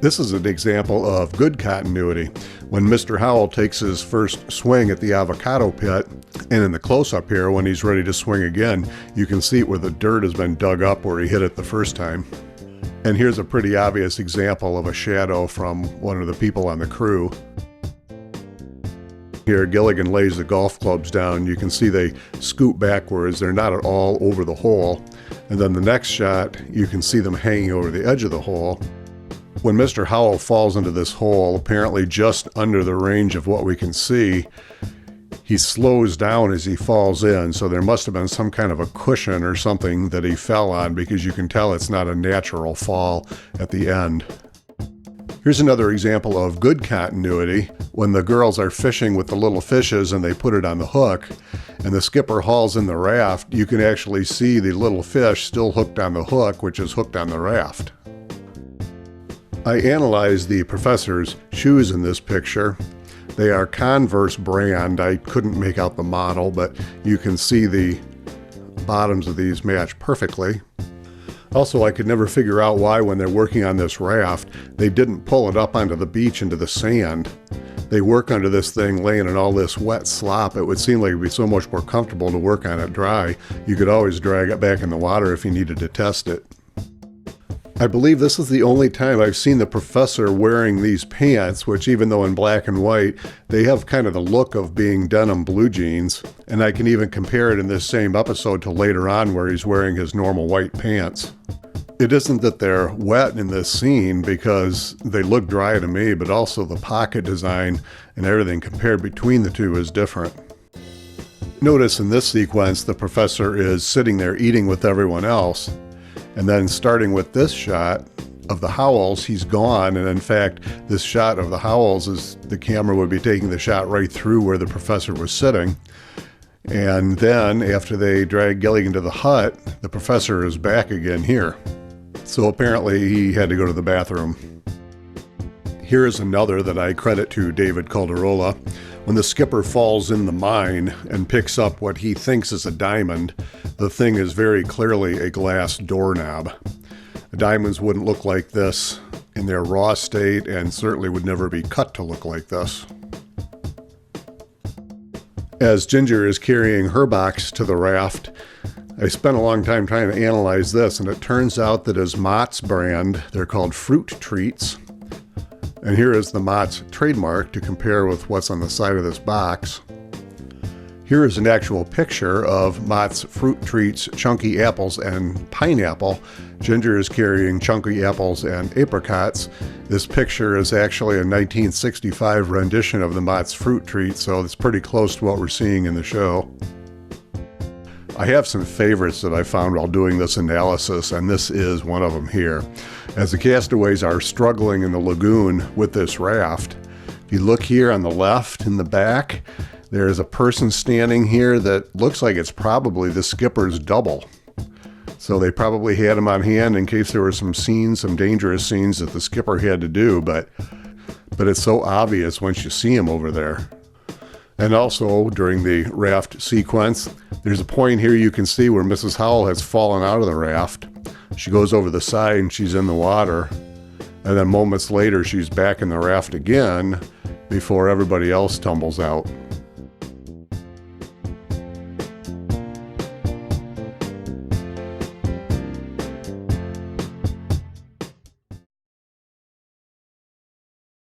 This is an example of good continuity. When Mr. Howell takes his first swing at the avocado pit, and in the close-up here, when he's ready to swing again, you can see where the dirt has been dug up where he hit it the first time. And here's a pretty obvious example of a shadow from one of the people on the crew. Here, Gilligan lays the golf clubs down. You can see they scoot backwards. They're not at all over the hole. And then the next shot, you can see them hanging over the edge of the hole. When Mr. Howell falls into this hole, apparently just under the range of what we can see, he slows down as he falls in, so there must have been some kind of a cushion or something that he fell on, because you can tell it's not a natural fall at the end. Here's another example of good continuity. When the girls are fishing with the little fishes and they put it on the hook, and the skipper hauls in the raft, you can actually see the little fish still hooked on the hook, which is hooked on the raft. I analyzed the professor's shoes in this picture. They are Converse brand. I couldn't make out the model, but you can see the bottoms of these match perfectly. Also, I could never figure out why, when they're working on this raft, they didn't pull it up onto the beach into the sand. They work under this thing laying in all this wet slop. It would seem like it would be so much more comfortable to work on it dry. You could always drag it back in the water if you needed to test it. I believe this is the only time I've seen the professor wearing these pants, which, even though in black and white, they have kind of the look of being denim blue jeans. And I can even compare it in this same episode to later on where he's wearing his normal white pants. It isn't that they're wet in this scene, because they look dry to me, but also the pocket design and everything compared between the two is different. Notice in this sequence, the professor is sitting there eating with everyone else. And then starting with this shot of the Howells, he's gone. And in fact, this shot of the Howells is the camera would be taking the shot right through where the professor was sitting. And then after they drag Gilligan to the hut, the professor is back again here. So apparently he had to go to the bathroom. Here is another that I credit to David Calderola. When the skipper falls in the mine and picks up what he thinks is a diamond, the thing is very clearly a glass doorknob. The diamonds wouldn't look like this in their raw state, and certainly would never be cut to look like this. As Ginger is carrying her box to the raft, I spent a long time trying to analyze this, and it turns out that as Mott's brand, they're called fruit treats. And here is the Mott's trademark to compare with what's on the side of this box. Here is an actual picture of Mott's Fruit Treats Chunky Apples and Pineapple. Ginger is carrying chunky apples and apricots. This picture is actually a 1965 rendition of the Mott's Fruit Treat, so it's pretty close to what we're seeing in the show. I have some favorites that I found while doing this analysis, and this is one of them here. As the castaways are struggling in the lagoon with this raft, if you look here on the left in the back, there's a person standing here that looks like it's probably the skipper's double. So they probably had him on hand in case there were some scenes, some dangerous scenes that the skipper had to do, but it's so obvious once you see him over there. And also, during the raft sequence, there's a point here you can see where Mrs. Howell has fallen out of the raft. She goes over the side and she's in the water. And then moments later, she's back in the raft again before everybody else tumbles out.